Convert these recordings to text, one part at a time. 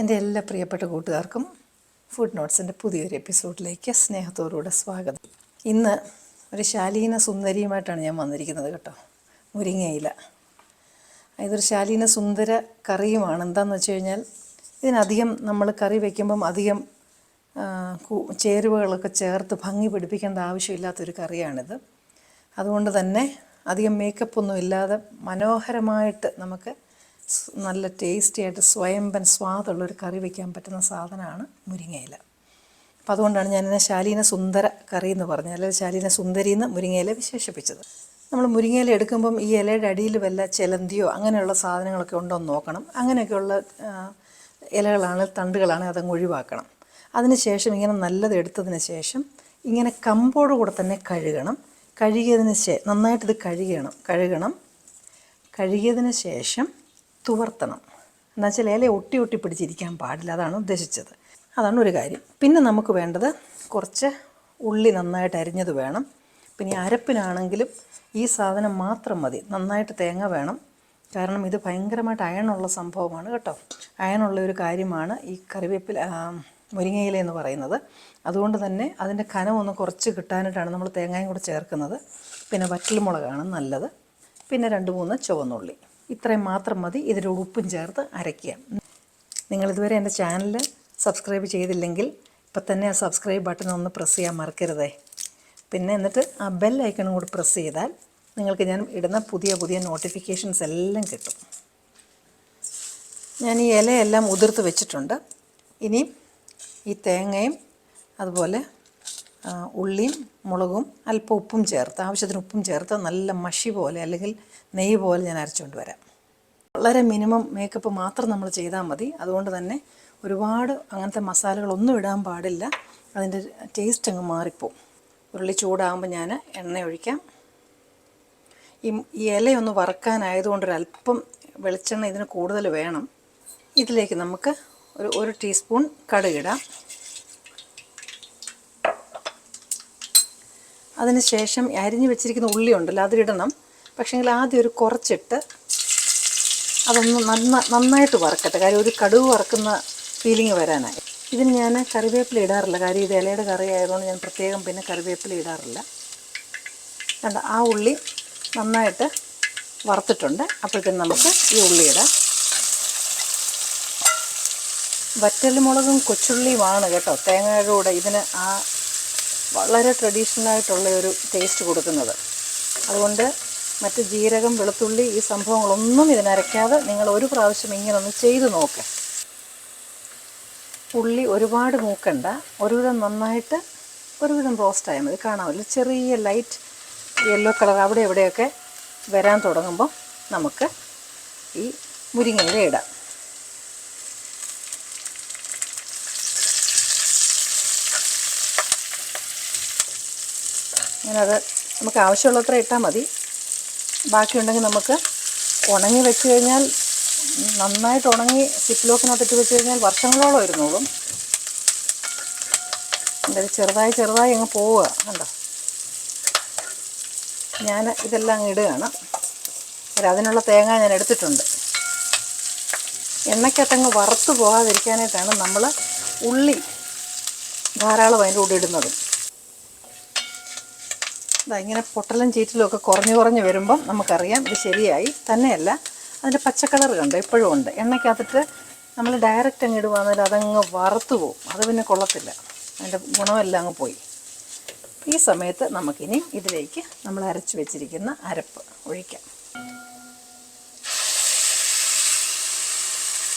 എൻ്റെ എല്ലാ പ്രിയപ്പെട്ട കൂട്ടുകാർക്കും ഫുഡ് നോട്ട്സിൻ്റെ പുതിയൊരു എപ്പിസോഡിലേക്ക് സ്നേഹത്തോടുകൂടെ സ്വാഗതം. ഇന്ന് ഒരു ശാലീന സുന്ദരിയുമായിട്ടാണ് ഞാൻ വന്നിരിക്കുന്നത് കേട്ടോ. മുരിങ്ങയില ഇതൊരു ശാലീന സുന്ദര കറിയുമാണ്. എന്താണെന്ന് വെച്ച് കഴിഞ്ഞാൽ ഇതിനധികം നമ്മൾ കറി വയ്ക്കുമ്പം അധികം ചേരുവകളൊക്കെ ചേർത്ത് ഭംഗി പിടിപ്പിക്കേണ്ട ആവശ്യമില്ലാത്തൊരു കറിയാണിത്. അതുകൊണ്ട് തന്നെ അധികം മേക്കപ്പൊന്നും ഇല്ലാതെ മനോഹരമായിട്ട് നമുക്ക് നല്ല ടേസ്റ്റി ആയിട്ട് സ്വയംഭൻ സ്വാദുള്ളൊരു കറി വയ്ക്കാൻ പറ്റുന്ന സാധനമാണ് മുരിങ്ങയില. അപ്പോൾ അതുകൊണ്ടാണ് ഞാനിതിനെ ശാലീന സുന്ദര കറി എന്ന് പറഞ്ഞത്, അല്ലെങ്കിൽ ശാലീന സുന്ദരി എന്ന് മുരിങ്ങയില വിശേഷിപ്പിച്ചത്. നമ്മൾ മുരിങ്ങയില എടുക്കുമ്പം ഈ ഇലയുടെ അടിയിൽ വല്ല ചിലന്തിയോ അങ്ങനെയുള്ള സാധനങ്ങളൊക്കെ ഉണ്ടോ എന്ന് നോക്കണം. അങ്ങനെയൊക്കെയുള്ള ഇലകളാണ് തണ്ടുകളാണ് അതങ്ങ് ഒഴിവാക്കണം. അതിന് ശേഷം ഇങ്ങനെ നല്ലത് എടുത്തതിന് ശേഷം ഇങ്ങനെ കമ്പോട് കൂടെ തന്നെ കഴുകണം. കഴുകിയതിന് നന്നായിട്ടിത് കഴുകിയതിന് ശേഷം തുവർത്തണം. എന്നുവെച്ചാൽ ഇല ഒട്ടി പിടിച്ചിരിക്കാൻ പാടില്ല, അതാണ് ഉദ്ദേശിച്ചത്. അതാണ് ഒരു കാര്യം. പിന്നെ നമുക്ക് വേണ്ടത് കുറച്ച് ഉള്ളി നന്നായിട്ട് അരിഞ്ഞത് വേണം. പിന്നെ അരപ്പിനാണെങ്കിലും ഈ സാധനം മാത്രം മതി. നന്നായിട്ട് തേങ്ങ വേണം, കാരണം ഇത് ഭയങ്കരമായിട്ട് അയണുള്ള സംഭവമാണ് കേട്ടോ. അയണുള്ള ഒരു കാര്യമാണ് ഈ മുരിങ്ങയില എന്ന് പറയുന്നത്. അതുകൊണ്ട് തന്നെ അതിൻ്റെ കനമൊന്ന് കുറച്ച് കിട്ടാനായിട്ടാണ് നമ്മൾ തേങ്ങയും കൂടെ ചേർക്കുന്നത്. പിന്നെ വറ്റൽമുളകാണ് നല്ലത്. പിന്നെ 2-3 ചുവന്നുള്ളി, ഇത്രയും മാത്രം മതി. ഇതിൻ്റെ ഉപ്പും ചേർത്ത് അരയ്ക്കുക. നിങ്ങളിതുവരെ എൻ്റെ ചാനൽ സബ്സ്ക്രൈബ് ചെയ്തില്ലെങ്കിൽ ഇപ്പം തന്നെ ആ സബ്സ്ക്രൈബ് ബട്ടൺ ഒന്ന് പ്രസ് ചെയ്യാൻ മറക്കരുതേ. പിന്നെ എന്നിട്ട് ആ ബെൽ ഐക്കണും കൂടി പ്രസ് ചെയ്താൽ നിങ്ങൾക്ക് ഞാൻ ഇടുന്ന പുതിയ നോട്ടിഫിക്കേഷൻസ് എല്ലാം കിട്ടും. ഞാൻ ഈ ഇലയെല്ലാം ഉതിർത്ത് വെച്ചിട്ടുണ്ട്. ഇനി ഈ തേങ്ങയും അതുപോലെ ഉള്ളിയും മുളകും അല്പം ഉപ്പും ചേർത്ത്, ആവശ്യത്തിന് ഉപ്പും ചേർത്ത് നല്ല മഷി പോലെ അല്ലെങ്കിൽ നെയ്യ് പോലെ ഞാൻ അരച്ചുകൊണ്ട് വരാം. വളരെ മിനിമം മേക്കപ്പ് മാത്രം നമ്മൾ ചെയ്താൽ മതി. അതുകൊണ്ട് തന്നെ ഒരുപാട് അങ്ങനത്തെ മസാലകളൊന്നും ഇടാൻ പാടില്ല, അതിൻ്റെ ടേസ്റ്റ് അങ്ങ് മാറിപ്പോവും. ഉരുളി ചൂടാകുമ്പോൾ ഞാൻ എണ്ണ ഒഴിക്കാം. ഈ ഇലയൊന്ന് വറക്കാനായതുകൊണ്ടൊരല്പം വെളിച്ചെണ്ണ ഇതിന് കൂടുതൽ വേണം. ഇതിലേക്ക് നമുക്ക് ഒരു ടീസ്പൂൺ കടുകിടാം. അതിന് ശേഷം അരിഞ്ഞ് വെച്ചിരിക്കുന്ന ഉള്ളി ഉണ്ടല്ലോ അതിലിടണം. പക്ഷേങ്കിൽ ആദ്യം ഒരു കുറച്ചിട്ട് അതൊന്ന് നന്നായിട്ട് വറക്കട്ടെ, കാര്യം ഒരു കടുക് വറക്കുന്ന ഫീലിംഗ് വരാനായി. ഇതിന് ഞാൻ കറിവേപ്പില ഇടാറില്ല, കാര്യം ഇത് ഇലയുടെ കറി ആയതുകൊണ്ട് ഞാൻ പ്രത്യേകം പിന്നെ കറിവേപ്പില ഇടാറില്ല. കണ്ട ആ ഉള്ളി നന്നായിട്ട് വറുത്തിട്ടുണ്ട്. അപ്പോഴത്തേനും നമുക്ക് ഈ ഉള്ളി ഇടാം. വറ്റൽമുളകും കൊച്ചുള്ളിയുമാണ് കേട്ടോ തേങ്ങയുടെ കൂടെ ഇതിന് വളരെ ട്രഡീഷണലായിട്ടുള്ള ഒരു ടേസ്റ്റ് കൊടുക്കുന്നത്. അതുകൊണ്ട് മറ്റ് ജീരകം, വെളുത്തുള്ളി ഈ സംഭവങ്ങളൊന്നും ഇതിനരയ്ക്കാതെ നിങ്ങൾ ഒരു പ്രാവശ്യം ഇങ്ങനൊന്ന് ചെയ്ത് നോക്ക്. ഉള്ളി ഒരുപാട് മൂക്കണ്ട, ഒരുവിധം റോസ്റ്റായാൽ മതി. കാണാമല്ലോ ചെറിയ ലൈറ്റ് യെല്ലോ കളർ അവിടെ എവിടെയൊക്കെ വരാൻ തുടങ്ങുമ്പോൾ നമുക്ക് ഈ മുരിങ്ങയില ഇടാം. അങ്ങനത് നമുക്ക് ആവശ്യമുള്ളത്ര ഇട്ടാൽ മതി. ബാക്കിയുണ്ടെങ്കിൽ നമുക്ക് ഉണങ്ങി വെച്ച് കഴിഞ്ഞാൽ, നന്നായിട്ട് ഉണങ്ങി സിപ്ലോക്കിനകത്തിട്ട് വെച്ച് കഴിഞ്ഞാൽ വർഷങ്ങളോളം ഇരുന്നോളും. എന്തായാലും ചെറുതായി അങ്ങ് പോവുക. കണ്ടോ, ഞാൻ ഇതെല്ലാം അങ്ങ് ഇടുകയാണ്. അതിനുള്ള തേങ്ങ ഞാൻ എടുത്തിട്ടുണ്ട്. എണ്ണയ്ക്കകത്തങ്ങ് വറുത്ത് പോകാതിരിക്കാനായിട്ടാണ് നമ്മൾ ഉള്ളി ധാരാളം അതിൻ്റെ കൂടെ ഇടുന്നത്. ഇങ്ങനെ പൊട്ടലും ചീറ്റലും ഒക്കെ കുറഞ്ഞ് വരുമ്പം നമുക്കറിയാം ഇത് ശരിയായി. തന്നെയല്ല, അതിൻ്റെ പച്ചക്കളർ കണ്ടോ ഇപ്പോഴും ഉണ്ട്. എണ്ണയ്ക്കകത്തിട്ട് നമ്മൾ ഡയറക്റ്റ് അങ്ങ് ഇടുവാണെങ്കിൽ അതങ്ങ് വറുത്ത് പോവും, അത് പിന്നെ കൊള്ളത്തില്ല, അതിൻ്റെ ഗുണമെല്ലാം അങ്ങ് പോയി. ഈ സമയത്ത് നമുക്കിനി ഇതിലേക്ക് നമ്മൾ അരച്ച് വെച്ചിരിക്കുന്ന അരപ്പ് ഒഴിക്കാം.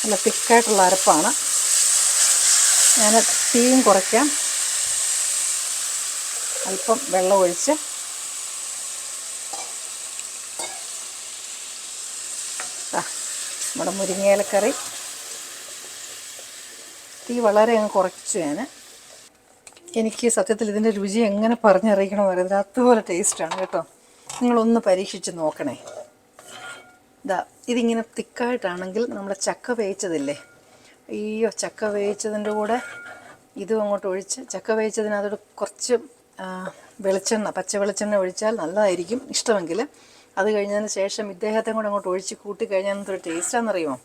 നല്ല തിക്കായിട്ടുള്ള അരപ്പാണ്. ഞാൻ തീയും കുറയ്ക്കാം. അല്പം വെള്ളം ഒഴിച്ച് നമ്മുടെ മുരിങ്ങയിലക്കറി തീ വളരെ അങ്ങ് കുറച്ചു. എനിക്ക് സത്യത്തിൽ ഇതിൻ്റെ രുചി എങ്ങനെ പറഞ്ഞറിയിക്കണമെന്ന് പറയുന്നത്, അതുപോലെ ടേസ്റ്റാണ് കേട്ടോ. നിങ്ങളൊന്ന് പരീക്ഷിച്ച് നോക്കണേ. ഇതിങ്ങനെ തിക്കായിട്ടാണെങ്കിൽ നമ്മുടെ ചക്ക വേവിച്ചതില്ലേ, ചക്ക വേവിച്ചതിൻ്റെ കൂടെ ഇതും അങ്ങോട്ട് ഒഴിച്ച്, ചക്ക വേവിച്ചതിനകത്തോട് കുറച്ച് പച്ച വെളിച്ചെണ്ണ ഒഴിച്ചാൽ നല്ലതായിരിക്കും ഇഷ്ടമെങ്കിൽ. അത് കഴിഞ്ഞതിന് ശേഷം ഇദ്ദേഹത്തെ കൂടെ അങ്ങോട്ട് ഒഴിച്ച് കൂട്ടി കഴിഞ്ഞാൽ എന്തൊരു ടേസ്റ്റാണെന്നറിയുമോ?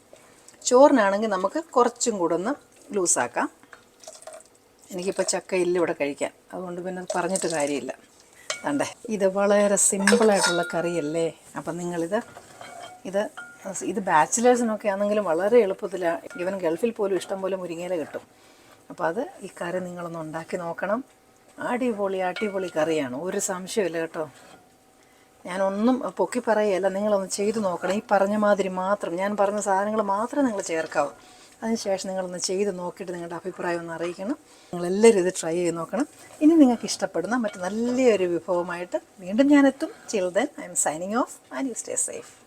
ചോറിനാണെങ്കിൽ നമുക്ക് കുറച്ചും കൂടെ ഒന്ന് ലൂസാക്കാം. എനിക്കിപ്പോൾ ചക്ക ഇല്ല ഇവിടെ കഴിക്കാൻ, അതുകൊണ്ട് പിന്നെ അത് പറഞ്ഞിട്ട് കാര്യമില്ല. കണ്ടേ, ഇത് വളരെ സിമ്പിളായിട്ടുള്ള കറിയല്ലേ. അപ്പം നിങ്ങളിത് ഇത് ബാച്ചിലേഴ്സിനൊക്കെ ആണെങ്കിലും വളരെ എളുപ്പത്തിലാണ്. ഈവൻ ഗൾഫിൽ പോലും ഇഷ്ടം പോലെ മുരിങ്ങയില കിട്ടും. അപ്പോൾ ഈ കറി നിങ്ങളൊന്ന് ഉണ്ടാക്കി നോക്കണം. അടിപൊളി കറിയാണ്, ഒരു സംശയമില്ല കേട്ടോ. ഞാനൊന്നും പൊക്കി പറയുകയല്ല, നിങ്ങളൊന്ന് ചെയ്ത് നോക്കണം. ഈ പറഞ്ഞ മാതിരി മാത്രം, ഞാൻ പറഞ്ഞ സാധനങ്ങൾ മാത്രമേ നിങ്ങൾ ചേർക്കാവൂ. അതിനുശേഷം നിങ്ങളൊന്ന് ചെയ്ത് നോക്കിയിട്ട് നിങ്ങളുടെ അഭിപ്രായം ഒന്ന് അറിയിക്കണം. നിങ്ങളെല്ലാവരും ഇത് ട്രൈ ചെയ്ത് നോക്കണം. ഇനി നിങ്ങൾക്ക് ഇഷ്ടപ്പെടുന്ന മറ്റു നല്ലൊരു വിഭവമായിട്ട് വീണ്ടും ഞാനെത്തും. Till then, I am signing off and you stay safe.